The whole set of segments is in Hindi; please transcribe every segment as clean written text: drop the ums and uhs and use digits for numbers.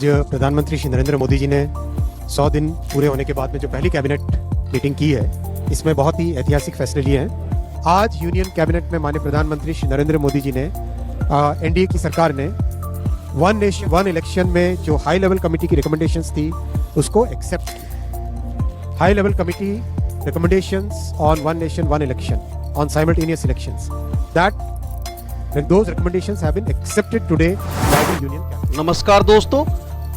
जो प्रधानमंत्री श्री नरेंद्र मोदी जी ने 100 दिन पूरे होने के बाद में जो पहली कैबिनेट मीटिंग की है, इसमें बहुत ही ऐतिहासिक फैसले लिए हैं। आज यूनियन कैबिनेट में माननीय प्रधानमंत्री श्री नरेंद्र मोदी जी ने एनडीए की सरकार ने वन नेशन वन इलेक्शन में जो हाई लेवल कमेटी की रिकमेंडेशंस थी उसको एक्सेप्ट किया। High level committee recommendations on one nation one election on simultaneous elections, that those recommendations have been accepted today by the union cabinet. नमस्कार दोस्तों,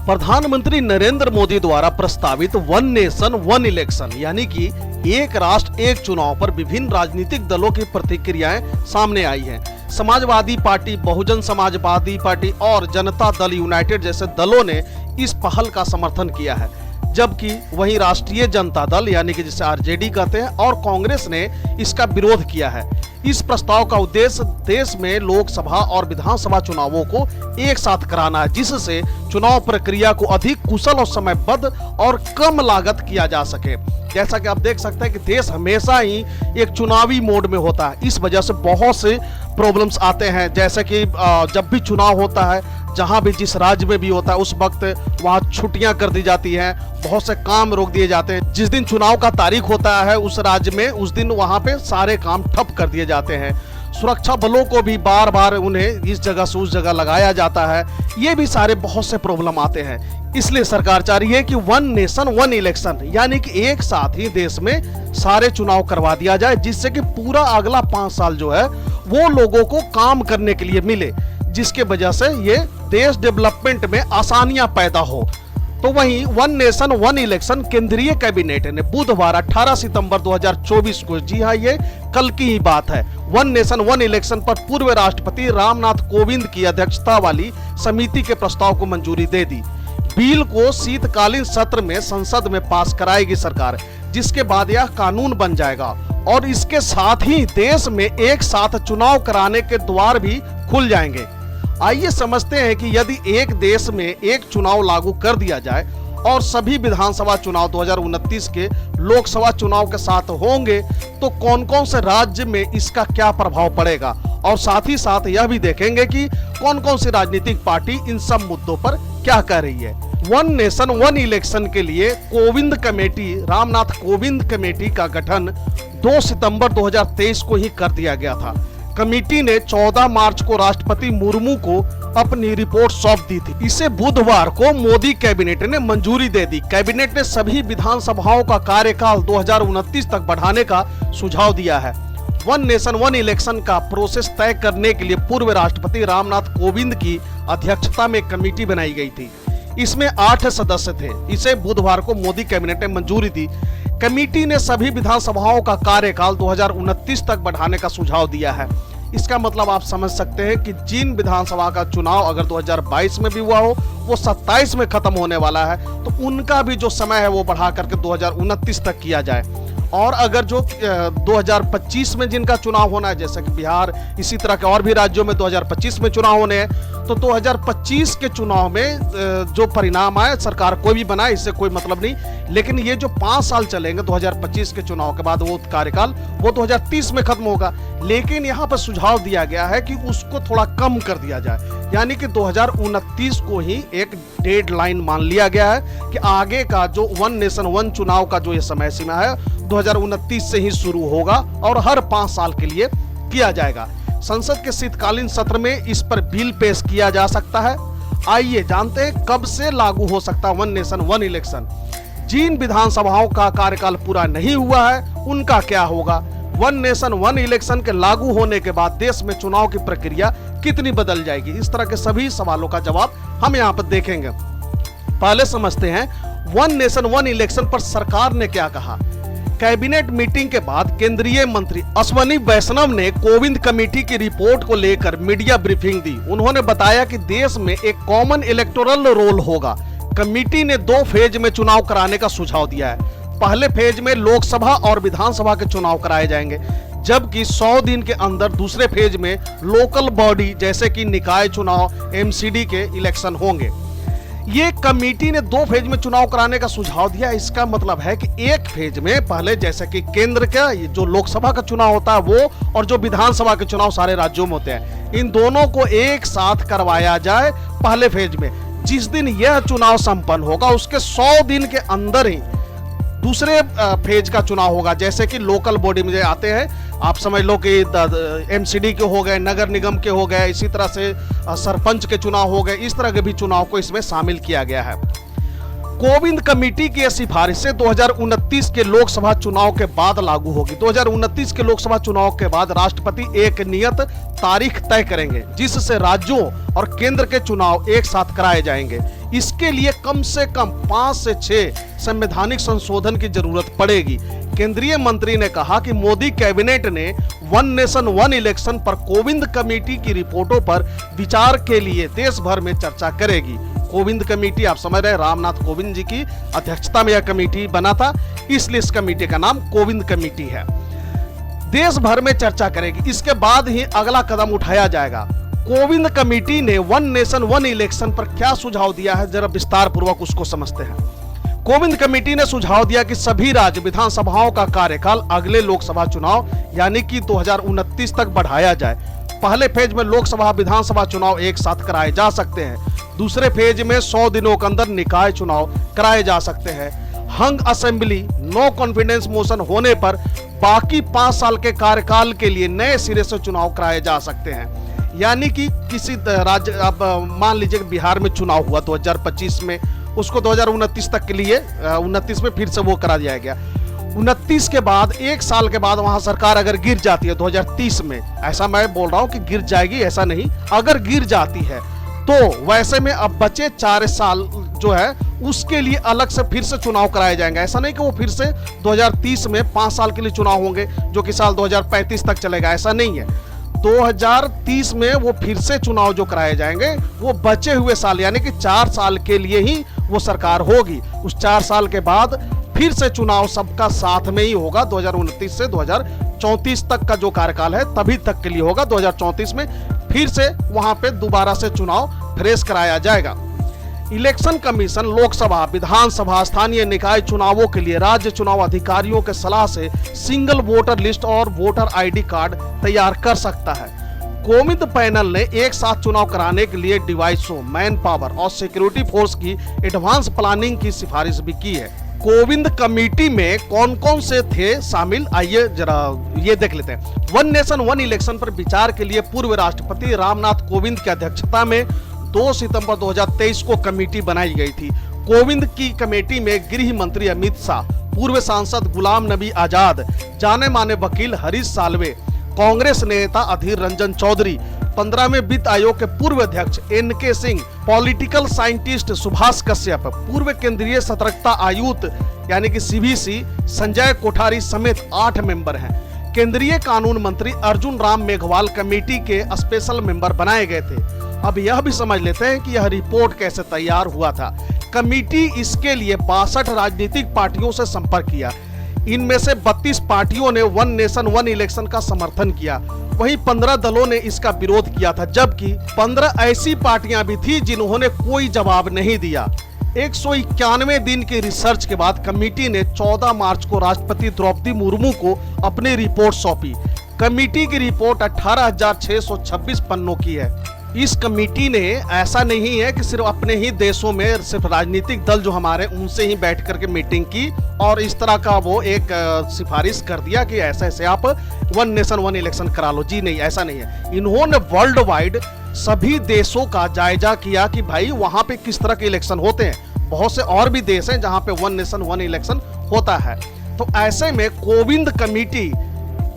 प्रधानमंत्री नरेंद्र मोदी द्वारा प्रस्तावित वन नेशन वन इलेक्शन यानी कि एक राष्ट्र एक चुनाव पर विभिन्न राजनीतिक दलों की प्रतिक्रियाएं सामने आई हैं। समाजवादी पार्टी, बहुजन समाजवादी पार्टी और जनता दल यूनाइटेड जैसे दलों ने इस पहल का समर्थन किया है, जबकि वहीं राष्ट्रीय जनता दल यानी कि जिसे आरजेडी कहते हैं और कांग्रेस ने इसका विरोध किया है। इस प्रस्ताव का उद्देश्य देश में लोकसभा और विधानसभा चुनावों को एक साथ कराना है, जिससे चुनाव प्रक्रिया को अधिक कुशल और समयबद्ध और कम लागत किया जा सके। जैसा कि आप देख सकते हैं कि देश हमेशा ही एक चुनावी मोड में होता है। इस वजह से बहुत से प्रॉब्लम्स आते हैं, जैसे कि जब भी चुनाव होता है, जहां भी जिस राज्य में भी होता है उस वक्त वहां छुट्टियां कर दी जाती हैं, बहुत से काम रोक दिए जाते हैं। जिस दिन चुनाव का तारीख होता है उस राज्य में, उस दिन वहां पे सारे काम ठप कर दिए जाते हैं। सुरक्षा बलों को भी बार बार उन्हें इस जगह से उस जगह लगाया जाता है। ये भी सारे बहुत से प्रॉब्लम आते हैं। इसलिए सरकार चाह रही है कि वन नेशन वन इलेक्शन यानी कि एक साथ ही देश में सारे चुनाव करवा दिया जाए, जिससे कि पूरा अगला 5 साल जो है वो लोगों को काम करने के लिए मिले, जिसके वजह से ये देश डेवलपमेंट में आसानियां पैदा हो। तो वहीं वन नेशन वन इलेक्शन केंद्रीय कैबिनेट ने बुधवार 18 सितंबर 2024 को, जी हाँ ये कल की ही बात है, वन नेशन वन इलेक्शन पर पूर्व राष्ट्रपति रामनाथ कोविंद की अध्यक्षता वाली समिति के प्रस्ताव को मंजूरी दे दी। बिल को शीतकालीन सत्र में संसद में पास कराएगी सरकार, जिसके बाद यह कानून बन जाएगा और इसके साथ ही देश में एक साथ चुनाव कराने के द्वार भी खुल जाएंगे। आइए समझते हैं कि यदि एक देश में एक चुनाव लागू कर दिया जाए और सभी विधानसभा चुनाव 2029 के लोकसभा चुनाव के साथ होंगे तो कौन कौन से राज्य में इसका क्या प्रभाव पड़ेगा, और साथ ही साथ यह भी देखेंगे कि कौन कौन सी राजनीतिक पार्टी इन सब मुद्दों पर क्या कह रही है। वन नेशन वन इलेक्शन के लिए कोविंद कमेटी, रामनाथ कोविंद कमेटी का गठन 2 सितंबर 2023 को ही कर दिया गया था। कमेटी ने 14 मार्च को राष्ट्रपति मुर्मू को अपनी रिपोर्ट सौंप दी थी। इसे बुधवार को मोदी कैबिनेट ने मंजूरी दे दी। कैबिनेट ने सभी विधानसभाओं का कार्यकाल 2029 तक बढ़ाने का सुझाव दिया है। वन नेशन वन इलेक्शन का प्रोसेस तय करने के लिए पूर्व राष्ट्रपति रामनाथ कोविंद की अध्यक्षता में कमेटी बनाई गई थी। इसमें 8 सदस्य थे। इसे बुधवार को मोदी कैबिनेट ने मंजूरी दी। कमेटी ने सभी विधानसभाओं का कार्यकाल 2029 तक बढ़ाने का सुझाव दिया है। इसका मतलब आप समझ सकते हैं कि जिन विधानसभा का चुनाव अगर 2022 में भी हुआ हो वो 27 में खत्म होने वाला है, तो उनका भी जो समय है वो बढ़ा करके 2029 तक किया जाए। और अगर जो 2025 में जिनका चुनाव होना है, जैसे कि बिहार, इसी तरह के और भी राज्यों में 2025 में चुनाव होने हैं, तो 2025 के चुनाव में जो परिणाम आए, सरकार कोई भी बनाए, इससे कोई मतलब नहीं। लेकिन ये जो 5 साल चलेंगे 2025 के चुनाव के बाद, वो कार्यकाल वो 2030 में खत्म होगा। लेकिन यहाँ पर सुझाव दिया गया है कि उसको थोड़ा कम कर दिया जाए, यानी कि 2029 को ही एक डेडलाइन मान लिया गया है कि आगे का जो वन नेशन वन चुनाव का जो ये समय सीमा है 2029 से ही शुरू होगा और हर 5 साल के लिए किया जाएगा। संसद के शीतकालीन सत्र में इस पर बिल पेश किया जा सकता है। आइए जानते हैं कब से लागू हो सकता है वन नेशन वन इलेक्शन। जिन विधानसभाओं का कार्यकाल पूरा नहीं हुआ है उनका क्या होगा। वन नेशन वन इलेक्शन के लागू होने के बाद देश में चुनाव की प्रक्रिया कितनी बदल जाएगी, इस तरह के सभी सवालों का जवाब हम यहाँ पर देखेंगे। पहले समझते हैं वन नेशन वन इलेक्शन पर सरकार ने क्या कहा। कैबिनेट मीटिंग के बाद केंद्रीय मंत्री अश्विनी वैष्णव ने कोविंद कमेटी की रिपोर्ट को लेकर मीडिया ब्रीफिंग दी। उन्होंने बताया कि देश में एक कॉमन इलेक्टोरल रोल होगा। कमेटी ने 2 फेज में चुनाव कराने का सुझाव दिया है। पहले फेज में लोकसभा और विधानसभा के चुनाव कराए जाएंगे, जबकि 100 दिन के अंदर दूसरे फेज में लोकल बॉडी जैसे कि निकाय चुनाव, एमसीडी के इलेक्शन होंगे। ये कमेटी ने 2 फेज में चुनाव कराने का सुझाव दिया। इसका मतलब है कि एक फेज में पहले जैसे कि केंद्र का जो लोकसभा का चुनाव होता है वो, और जो विधानसभा के चुनाव सारे राज्यों में होते हैं, इन दोनों को एक साथ करवाया जाए पहले फेज में, जिस दिन यह चुनाव संपन्न होगा उसके 100 दिन के अंदर ही दूसरे फेज का चुनाव होगा। जैसे कि लोकल बॉडी में आते हैं, आप समझ लो कि एमसीडी के हो गए, नगर निगम के हो गए, इसी तरह से सरपंच के चुनाव हो गए, इस तरह के भी चुनाव को इसमें शामिल किया गया है। कोविंद कमेटी की यह सिफारिशें 2029 के लोकसभा चुनाव के बाद लागू होगी। 2029 के लोकसभा चुनाव के बाद राष्ट्रपति एक नियत तारीख तय करेंगे जिससे राज्यों और केंद्र के चुनाव एक साथ कराए जाएंगे। इसके लिए कम से कम 5 से 6 संवैधानिक संशोधन की जरूरत पड़ेगी। केंद्रीय मंत्री ने कहा कि मोदी कैबिनेट ने वन नेशन वन इलेक्शन पर कोविंद कमेटी की रिपोर्टों पर विचार के लिए देश भर में चर्चा करेगी। कोविंद कमेटी, आप समझ रहे हैं, रामनाथ कोविंद जी की अध्यक्षता में यह कमेटी बना था, इसलिए इस कमेटी का नाम कोविंद कमेटी है। देश भर में चर्चा करेगी, इसके बाद ही अगला कदम उठाया जाएगा। कोविंद कमेटी ने वन नेशन वन इलेक्शन पर क्या सुझाव दिया है, जरा विस्तार पूर्वक उसको समझते हैं। कोविंद कमेटी ने सुझाव दिया कि सभी राज्य विधानसभाओं का कार्यकाल अगले लोकसभा चुनाव यानी कि 2029 तक बढ़ाया जाए। पहले फेज में लोकसभा विधानसभा चुनाव एक साथ कराए जा सकते हैं। दूसरे फेज में 100 दिनों के अंदर निकाय चुनाव कराए जा सकते हैं। हंग असेंबली नो कॉन्फिडेंस मोशन होने पर बाकी 5 साल के कार्यकाल के लिए नए सिरे से चुनाव कराए जा सकते हैं। यानी कि किसी राज्य, अब मान लीजिए बिहार में चुनाव हुआ 2025 में, उसको 2029 तक के लिए 29 में फिर से वो करा दिया गया। 29 के बाद 1 साल के बाद वहां सरकार अगर गिर जाती है 2030 में, ऐसा मैं बोल रहा हूं कि गिर जाएगी, ऐसा नहीं, अगर गिर जाती है तो वैसे में अब बचे 4 साल जो है उसके लिए अलग से फिर से चुनाव कराए जाएंगे। ऐसा नहीं कि वो फिर से 2030 में 5 साल के लिए चुनाव होंगे जो कि साल 2035 तक चलेगा, ऐसा नहीं है। 2030 में वो फिर से चुनाव जो कराए जाएंगे वो बचे हुए साल यानी कि 4 साल के लिए ही वो सरकार होगी। उस 4 साल के बाद फिर से चुनाव सबका साथ में ही होगा। 2029 से 2034 तक का जो कार्यकाल है तभी तक के लिए होगा। 2034 में फिर से वहां पे दोबारा से चुनाव फ्रेश कराया जाएगा। इलेक्शन कमीशन लोकसभा, विधानसभा, स्थानीय निकाय चुनावों के लिए राज्य चुनाव अधिकारियों के सलाह से सिंगल वोटर लिस्ट और वोटर आईडी कार्ड तैयार कर सकता है। कोविंद पैनल ने एक साथ चुनाव कराने के लिए डिवाइसों, मैन पावर और सिक्योरिटी फोर्स की एडवांस प्लानिंग की सिफारिश भी की है। कोविंद कमेटी में कौन कौन से थे शामिल, आइए जरा ये देख लेते हैं। वन नेशन वन इलेक्शन पर विचार के लिए पूर्व राष्ट्रपति रामनाथ कोविंद की अध्यक्षता में 2 सितंबर 2023 को कमेटी बनाई गई थी। कोविंद की कमेटी में गृह मंत्री अमित शाह, पूर्व सांसद गुलाम नबी आजाद, जाने माने वकील हरीश साल्वे, कांग्रेस नेता अधीर रंजन चौधरी, 15वें वित्त आयोग के पूर्व अध्यक्ष NK Singh, political scientist Subhash Kashyap, पूर्व केंद्रीय सतर्कता आयुक्त यानी कि सीवीसी संजय कोठारी समेत 8 मेंबर हैं। केंद्रीय कानून मंत्री अर्जुन राम मेघवाल कमेटी के स्पेशल मेंबर बनाए गए थे। अब यह भी समझ लेते हैं कि यह रिपोर्ट कैसे तैयार हुआ था। कमेटी इसके लिए 62 राजनीतिक पार्टियों से संपर्क किया। इनमें से 32 पार्टियों ने वन नेशन वन इलेक्शन का समर्थन किया, वहीं 15 दलों ने इसका विरोध किया था, जबकि 15 ऐसी पार्टियां भी थी जिन्होंने कोई जवाब नहीं दिया। 191 दिन की रिसर्च के बाद कमेटी ने 14 मार्च को राष्ट्रपति द्रौपदी मुर्मू को अपनी रिपोर्ट सौंपी। कमेटी की रिपोर्ट 18,626 पन्नों की है। इस कमेटी ने ऐसा नहीं है कि सिर्फ अपने ही देशों में सिर्फ राजनीतिक दल जो हमारे उनसे ही बैठ करके मीटिंग की और इस तरह का वो एक सिफारिश कर दिया कि ऐसे ऐसे आप वन नेशन वन इलेक्शन करा लो। जी नहीं, ऐसा नहीं है। इन्होंने वर्ल्ड वाइड सभी देशों का जायजा किया कि भाई वहां पे किस तरह के इलेक्शन होते हैं। बहुत से और भी देश हैं जहां पे वन नेशन वन इलेक्शन होता है। तो ऐसे में कोविंद कमेटी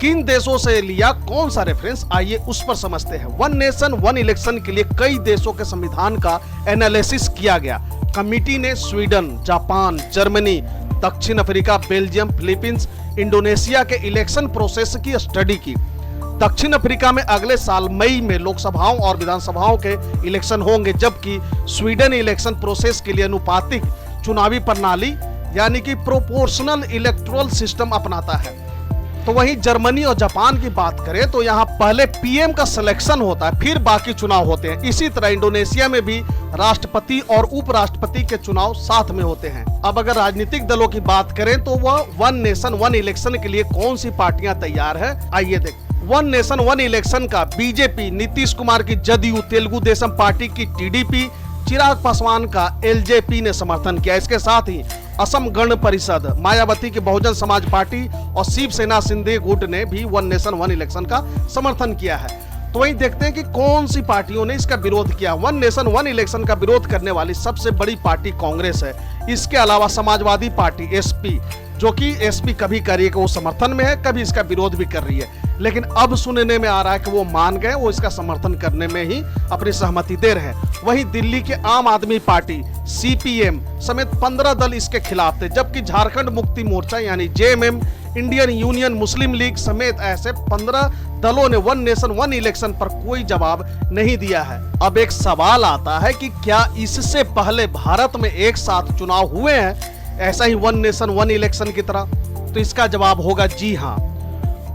किन देशों से लिया, कौन सा रेफरेंस, आइए उस पर समझते हैं। वन नेशन वन इलेक्शन के लिए कई देशों के संविधान का एनालिसिस किया गया। कमेटी ने स्वीडन, जापान, जर्मनी, दक्षिण अफ्रीका, बेल्जियम, फिलीपींस, इंडोनेशिया के इलेक्शन प्रोसेस की स्टडी की। दक्षिण अफ्रीका में अगले साल मई में लोकसभाओं और विधानसभाओं के इलेक्शन होंगे, जबकि स्वीडन इलेक्शन प्रोसेस के लिए अनुपातिक चुनावी प्रणाली यानी कि प्रोपोर्शनल इलेक्टोरल सिस्टम अपनाता है। तो वहीं जर्मनी और जापान की बात करें तो यहाँ पहले पीएम का सिलेक्शन होता है, फिर बाकी चुनाव होते हैं। इसी तरह इंडोनेशिया में भी राष्ट्रपति और उपराष्ट्रपति के चुनाव साथ में होते हैं। अब अगर राजनीतिक दलों की बात करें तो वह वन नेशन वन इलेक्शन के लिए कौन सी पार्टियां तैयार है, आइए देखें। वन नेशन वन इलेक्शन का बीजेपी, नीतीश कुमार की जदयू, तेलुगु देशम पार्टी की टीडीपी, चिराग पासवान का एलजेपी ने समर्थन किया। इसके साथ ही असम गण परिषद, मायावती की बहुजन समाज पार्टी और शिवसेना शिंदे गुट ने भी वन नेशन वन इलेक्शन का समर्थन किया है। तो वहीं देखते हैं कि कौन सी पार्टियों ने इसका विरोध किया। वन नेशन वन इलेक्शन का विरोध करने वाली सबसे बड़ी पार्टी कांग्रेस है। इसके अलावा समाजवादी पार्टी एसपी, जो कि एसपी कभी कह रही है कि वो समर्थन में है, कभी इसका विरोध भी कर रही है, लेकिन अब सुनने में आ रहा है कि वो मान गए, वो इसका समर्थन करने में ही अपनी सहमति दे रहे हैं। वहीं दिल्ली के आम आदमी पार्टी सीपीएम समेत 15 दल इसके खिलाफ थे, जबकि झारखंड मुक्ति मोर्चा यानी जेएमएम, इंडियन यूनियन मुस्लिम लीग समेत ऐसे 15 दलों ने वन नेशन वन इलेक्शन पर कोई जवाब नहीं दिया है। अब एक सवाल आता है कि क्या इससे पहले भारत में एक साथ चुनाव हुए हैं ऐसा ही वन नेशन वन इलेक्शन की तरह? तो इसका जवाब होगा जी हां।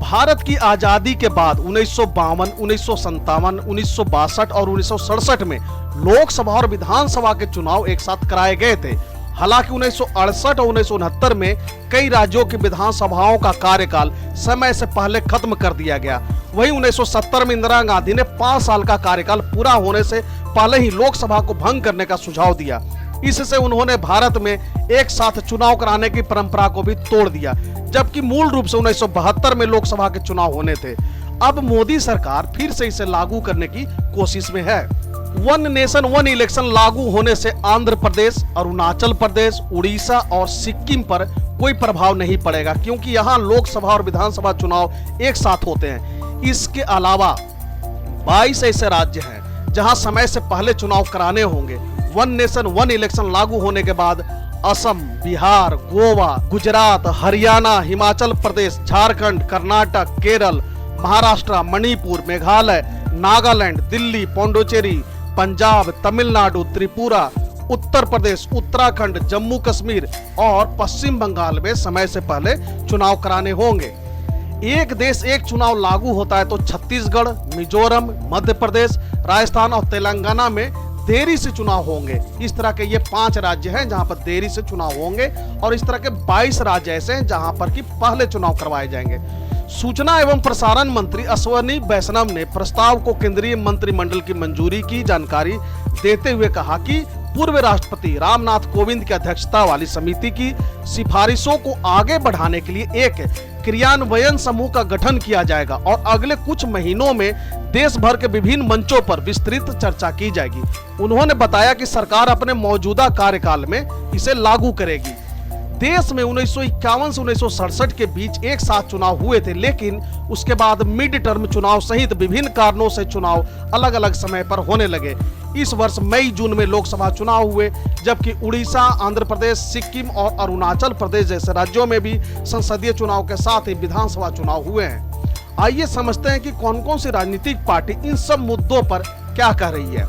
भारत की आजादी के बाद 1952, 1957, 1962 और 1967 में लोकसभा और विधानसभा के चुनाव एक साथ कराए गए थे। हालांकि 1968 और 1969 में कई राज्यों की विधानसभाओं का कार्यकाल समय से पहले खत्म कर दिया गया। वहीं 1970 में इंदिरा गांधी ने 5 साल का कार्यकाल पूरा होने से पहले ही लोकसभा को भंग करने का सुझाव दिया। इससे उन्होंने भारत में एक साथ चुनाव कराने की परंपरा को भी तोड़ दिया, जबकि मूल रूप से 1972 में लोकसभा के चुनाव होने थे। अब मोदी सरकार फिर से इसे लागू करने की कोशिश में है। वन नेशन वन इलेक्शन लागू होने से आंध्र प्रदेश, अरुणाचल प्रदेश, उड़ीसा और सिक्किम पर कोई प्रभाव नहीं पड़ेगा, क्योंकि यहाँ लोकसभा और विधानसभा चुनाव एक साथ होते हैं। इसके अलावा 22 ऐसे राज्य हैं जहां समय से पहले चुनाव कराने होंगे। वन नेशन वन इलेक्शन लागू होने के बाद असम, बिहार, गोवा, गुजरात, हरियाणा, हिमाचल प्रदेश, झारखंड, कर्नाटक, केरल, महाराष्ट्र, मणिपुर, मेघालय, नागालैंड, दिल्ली, पौंडुचेरी, पंजाब, तमिलनाडु, त्रिपुरा, उत्तर प्रदेश, उत्तराखंड, जम्मू कश्मीर और पश्चिम बंगाल में समय से पहले चुनाव कराने होंगे। एक देश एक चुनाव लागू होता है तो छत्तीसगढ़, मिजोरम, मध्य प्रदेश, राजस्थान और तेलंगाना में देरी से चुनाव होंगे। इस तरह के ये 5 राज्य हैं जहां पर देरी से चुनाव होंगे और इस तरह के 22 राज्य ऐसे हैं जहां पर कि पहले चुनाव करवाए जाएंगे। सूचना एवं प्रसारण मंत्री अश्विनी वैष्णव ने प्रस्ताव को केंद्रीय मंत्रिमंडल की मंजूरी की जानकारी देते हुए कहा कि पूर्व राष्ट्रपति रामनाथ कोविंद की अध्यक्षता वाली समिति की सिफारिशों को आगे बढ़ाने के लिए एक क्रियान्वयन समूह का गठन किया जाएगा और अगले कुछ महीनों में देश भर के विभिन्न मंचों पर विस्तृत चर्चा की जाएगी। उन्होंने बताया कि सरकार अपने मौजूदा कार्यकाल में इसे लागू करेगी। देश में 1951 से 1967 के बीच एक साथ चुनाव हुए थे, लेकिन उसके बाद मिड टर्म चुनाव सहित विभिन्न कारणों से चुनाव अलग अलग समय पर होने लगे। इस वर्ष मई जून में लोकसभा चुनाव हुए, जबकि उड़ीसा, आंध्र प्रदेश, सिक्किम और अरुणाचल प्रदेश जैसे राज्यों में भी संसदीय चुनाव के साथ ही विधानसभा चुनाव हुए हैं। आइए समझते हैं कि कौन कौन सी राजनीतिक पार्टी इन सब मुद्दों पर क्या कह रही है।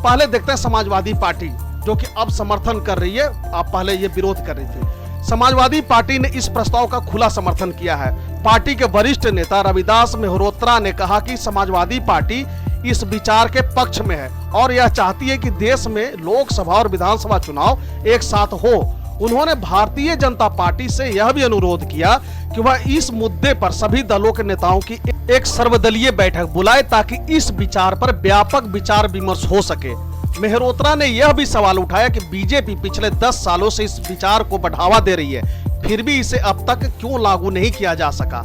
पहले देखते हैं समाजवादी पार्टी, जो कि अब समर्थन कर रही है, अब पहले ये विरोध कर रही थी। समाजवादी पार्टी ने इस प्रस्ताव का खुला समर्थन किया है। पार्टी के वरिष्ठ नेता रविदास मेहरोत्रा ने कहा कि समाजवादी पार्टी इस विचार के पक्ष में है और यह चाहती है कि देश में लोकसभा और विधानसभा चुनाव एक साथ हो। उन्होंने भारतीय जनता पार्टी से यह भी अनुरोध किया कि वह इस मुद्दे पर सभी दलों के नेताओं की एक सर्वदलीय बैठक बुलाए ताकि इस विचार पर व्यापक विचार विमर्श हो सके। मेहरोत्रा ने यह भी सवाल उठाया कि बीजेपी पिछले 10 सालों से इस विचार को बढ़ावा दे रही है, फिर भी इसे अब तक क्यों लागू नहीं किया जा सका।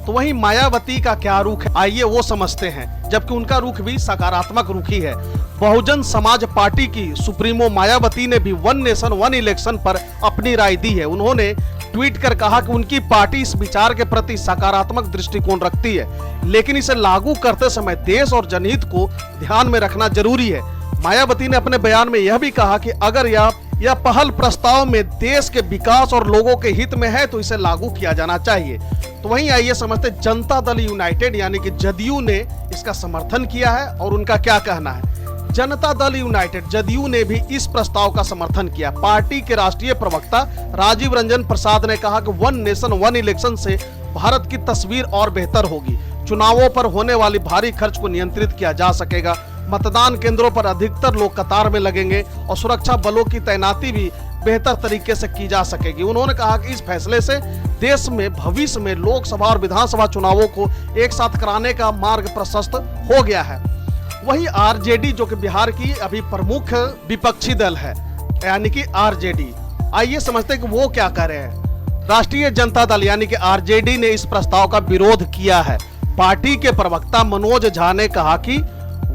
तो वहीं मायावती का क्या रुख है, आइए वो समझते हैं, जबकि उनका रुख भी सकारात्मक रुख ही है। बहुजन समाज पार्टी की सुप्रीमो मायावती ने भी वन नेशन वन इलेक्शन पर अपनी राय दी है। उन्होंने ट्वीट कर कहा कि उनकी पार्टी इस विचार के प्रति सकारात्मक दृष्टिकोण रखती है, लेकिन इसे लागू करते समय देश और जनहित को ध्यान में रखना जरूरी है। मायावती ने अपने बयान में यह भी कहा कि अगर यह पहल प्रस्ताव में देश के विकास और लोगों के हित में है तो इसे लागू किया जाना चाहिए। तो वहीं आइए समझते जनता दल यूनाइटेड यानी कि जदयू ने इसका समर्थन किया है और उनका क्या कहना है। जनता दल यूनाइटेड जदयू ने भी इस प्रस्ताव का समर्थन किया। पार्टी के राष्ट्रीय प्रवक्ता राजीव रंजन प्रसाद ने कहा कि वन नेशन वन इलेक्शन से भारत की तस्वीर और बेहतर होगी। चुनावों पर होने वाली भारी खर्च को नियंत्रित किया जा सकेगा। मतदान केंद्रों पर अधिकतर लोग कतार में लगेंगे और सुरक्षा बलों की तैनाती भी बेहतर तरीके से की जा सकेगी। उन्होंने कहा कि इस फैसले से देश में भविष्य में लोकसभा और विधानसभा चुनावों को एक साथ कराने का मार्ग प्रशस्त हो गया है। वही आरजेडी जो कि बिहार की अभी प्रमुख विपक्षी दल है, यानी कि आरजेडी, आइए समझते हैं कि वो क्या कर रहे हैं। राष्ट्रीय जनता दल यानी कि आरजेडी ने इस प्रस्ताव का विरोध किया है। पार्टी के प्रवक्ता मनोज झा ने कहा कि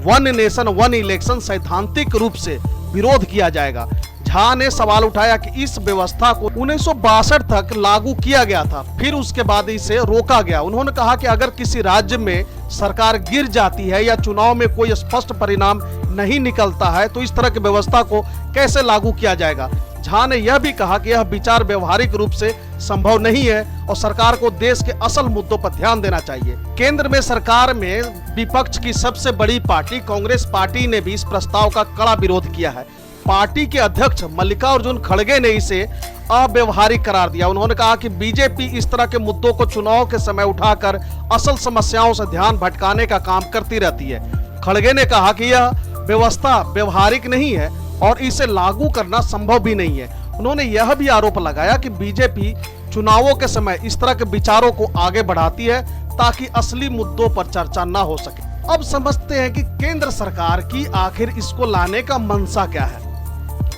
वन नेशन वन इलेक्शन सैद्धांतिक रूप से विरोध किया जाएगा। झा ने सवाल उठाया कि इस व्यवस्था को 1962 तक लागू किया गया था, फिर उसके बाद इसे रोका गया। उन्होंने कहा कि अगर किसी राज्य में सरकार गिर जाती है या चुनाव में कोई स्पष्ट परिणाम नहीं निकलता है तो इस तरह की व्यवस्था को कैसे लागू किया जाएगा। झा ने यह भी कहा कि यह विचार व्यवहारिक रूप से संभव नहीं है और सरकार को देश के असल मुद्दों पर ध्यान देना चाहिए। केंद्र में सरकार में विपक्ष की सबसे बड़ी पार्टी कांग्रेस पार्टी ने भी इस प्रस्ताव का कड़ा विरोध किया है। पार्टी के अध्यक्ष मल्लिकार्जुन खड़गे ने इसे अव्यवहारिक करार दिया। उन्होंने कहा कि बीजेपी इस तरह के मुद्दों को चुनाव के समय उठाकर असल समस्याओं से ध्यान भटकाने का काम करती रहती है। खड़गे ने कहा कि यह व्यवस्था व्यवहारिक नहीं है और इसे लागू करना संभव भी नहीं है। उन्होंने यह भी आरोप लगाया कि बीजेपी चुनावों के समय इस तरह के विचारों को आगे बढ़ाती है ताकि असली मुद्दों पर चर्चा न हो सके। अब समझते हैं कि केंद्र सरकार की आखिर इसको लाने का मंशा क्या है।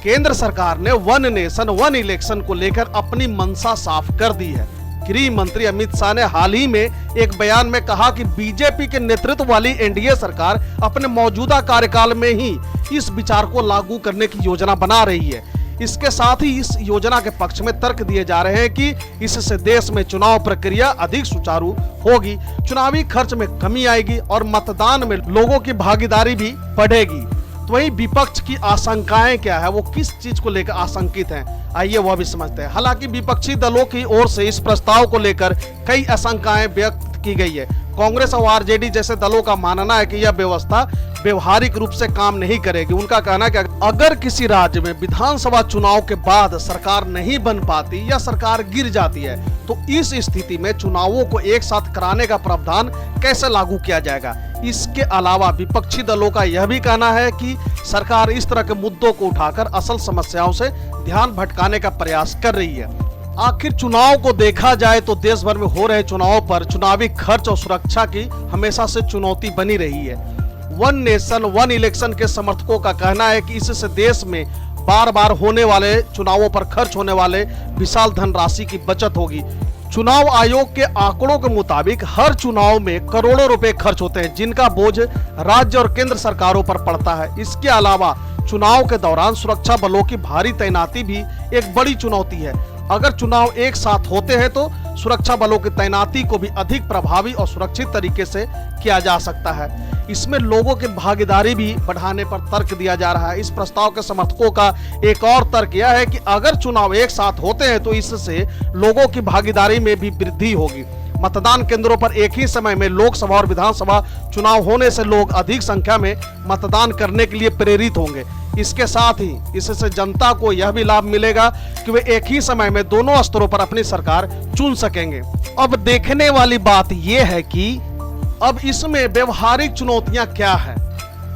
केंद्र सरकार ने वन नेशन वन इलेक्शन को लेकर अपनी मंशा साफ कर दी है। गृह मंत्री अमित शाह ने हाल ही में एक बयान में कहा कि बीजेपी के नेतृत्व वाली एनडीए सरकार अपने मौजूदा कार्यकाल में ही इस विचार को लागू करने की योजना बना रही है। इसके साथ ही इस योजना के पक्ष में तर्क दिए जा रहे हैं कि इससे देश में चुनाव प्रक्रिया अधिक सुचारू होगी, चुनावी खर्च में कमी आएगी और मतदान में लोगों की भागीदारी भी बढ़ेगी। तो वही विपक्ष की आशंकाएं क्या है, वो किस चीज को लेकर आशंकित हैं, आइए वह भी समझते हैं। हालांकि विपक्षी दलों की ओर से इस प्रस्ताव को लेकर कई आशंकाएं व्यक्त की गई है। कांग्रेस और आरजेडी जैसे दलों का मानना है कि यह व्यवस्था व्यवहारिक रूप से काम नहीं करेगी। उनका कहना है कि अगर किसी राज्य में विधानसभा चुनाव के बाद सरकार नहीं बन पाती या सरकार गिर जाती है तो इस स्थिति में चुनावों को एक साथ कराने का प्रावधान कैसे लागू किया जाएगा। इसके अलावा विपक्षी दलों का यह भी कहना है कि सरकार इस तरह के मुद्दों को उठाकर असल समस्याओं से ध्यान भटकाने का प्रयास कर रही है। आखिर चुनाव को देखा जाए तो देश भर में हो रहे चुनावों पर चुनावी खर्च और सुरक्षा की हमेशा से चुनौती बनी रही है। वन नेशन वन इलेक्शन के समर्थकों का कहना है कि इससे देश में बार बार होने वाले चुनावों पर खर्च होने वाले विशाल धनराशि की बचत होगी। चुनाव आयोग के आंकड़ों के मुताबिक हर चुनाव में करोड़ों रुपए खर्च होते हैं, जिनका बोझ राज्य और केंद्र सरकारों पर पड़ता है। इसके अलावा चुनाव के दौरान सुरक्षा बलों की भारी तैनाती भी एक बड़ी चुनौती है। अगर चुनाव एक साथ होते हैं तो सुरक्षा बलों की तैनाती को भी अधिक प्रभावी और सुरक्षित तरीके से किया जा सकता है। इसमें लोगों की भागीदारी भी बढ़ाने पर तर्क दिया जा रहा है। इस प्रस्ताव के समर्थकों का एक और तर्क यह है कि अगर चुनाव एक साथ होते हैं तो इससे लोगों की भागीदारी में भी वृद्धि होगी। मतदान केंद्रों पर एक ही समय में लोकसभा और विधानसभा चुनाव होने से लोग अधिक संख्या में मतदान करने के लिए प्रेरित होंगे। इसके साथ ही इससे जनता को यह भी लाभ मिलेगा कि वे एक ही समय में दोनों स्तरों पर अपनी सरकार चुन सकेंगे। अब देखने वाली बात यह है कि अब इसमें व्यवहारिक चुनौतियां क्या है।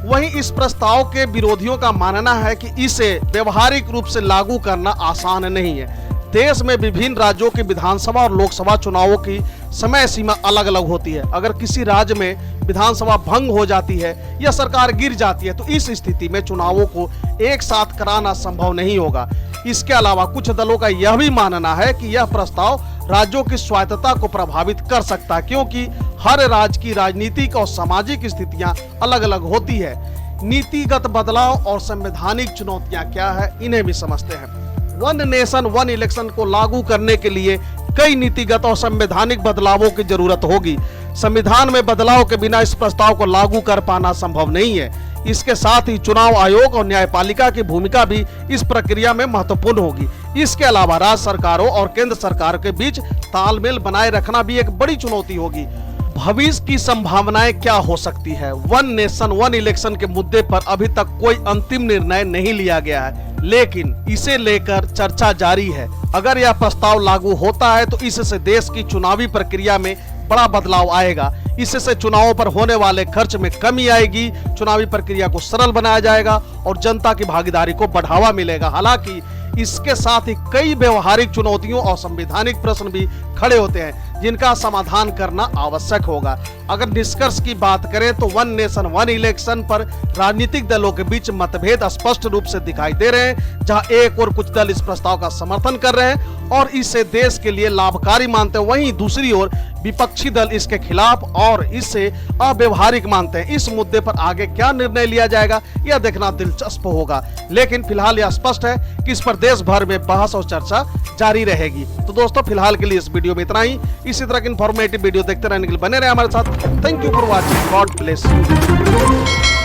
वहीं इस प्रस्ताव के विरोधियों का मानना है कि इसे व्यवहारिक रूप से लागू करना आसान नहीं है। देश में विभिन्न राज्यों की विधानसभा और लोकसभा चुनावों की समय सीमा अलग अलग होती है। अगर किसी राज्य में विधानसभा भंग हो जाती है या सरकार गिर जाती है तो इस स्थिति में चुनावों को एक साथ कराना संभव नहीं होगा। इसके अलावा कुछ दलों का यह भी मानना है कि यह प्रस्ताव राज्यों की स्वायत्तता को प्रभावित कर सकता है, क्योंकि हर राज्य की राजनीतिक और सामाजिक स्थितियां अलग अलग होती है। नीतिगत बदलाव और संवैधानिक चुनौतियां क्या है, इन्हें भी समझते हैं। वन नेशन वन इलेक्शन को लागू करने के लिए कई नीतिगत और संवैधानिक बदलावों की जरूरत होगी। संविधान में बदलाव के बिना इस प्रस्ताव को लागू कर पाना संभव नहीं है। इसके साथ ही चुनाव आयोग और न्यायपालिका की भूमिका भी इस प्रक्रिया में महत्वपूर्ण होगी। इसके अलावा राज्य सरकारों और केंद्र सरकार के बीच तालमेल बनाए रखना भी एक बड़ी चुनौती होगी। भविष्य की संभावनाएं क्या हो सकती है। वन नेशन वन इलेक्शन के मुद्दे पर अभी तक कोई अंतिम निर्णय नहीं लिया गया है, लेकिन इसे लेकर चर्चा जारी है। अगर यह प्रस्ताव लागू होता है तो इससे देश की चुनावी प्रक्रिया में बड़ा बदलाव आएगा। इससे चुनावों पर होने वाले खर्च में कमी आएगी, चुनावी प्रक्रिया को सरल बनाया जाएगा और जनता की भागीदारी को बढ़ावा मिलेगा। हालांकि इसके साथ ही कई व्यवहारिक चुनौतियों और संवैधानिक प्रश्न भी खड़े होते हैं, जिनका समाधान करना आवश्यक होगा। अगर निष्कर्ष की बात करें तो वन नेशन वन इलेक्शन पर राजनीतिक दलों के बीच मतभेद स्पष्ट रूप से दिखाई दे रहे हैं, जहां एक और कुछ दल इस प्रस्ताव का समर्थन कर रहे हैं और इसे देश के लिए लाभकारी मानते हैं, वहीं दूसरी ओर विपक्षी दल इसके खिलाफ और इसे अव्यवहारिक मानते हैं। इस मुद्दे पर आगे क्या निर्णय लिया जाएगा यह देखना दिलचस्प होगा, लेकिन फिलहाल यह स्पष्ट है कि इस पर देश भर में बहस और चर्चा जारी रहेगी। तो दोस्तों फिलहाल के लिए इस वीडियो में इतना ही। इसी तरह की इंफॉर्मेटिव वीडियो देखते रहने के लिए बने रहे हमारे साथ। Thank you for watching. God bless you.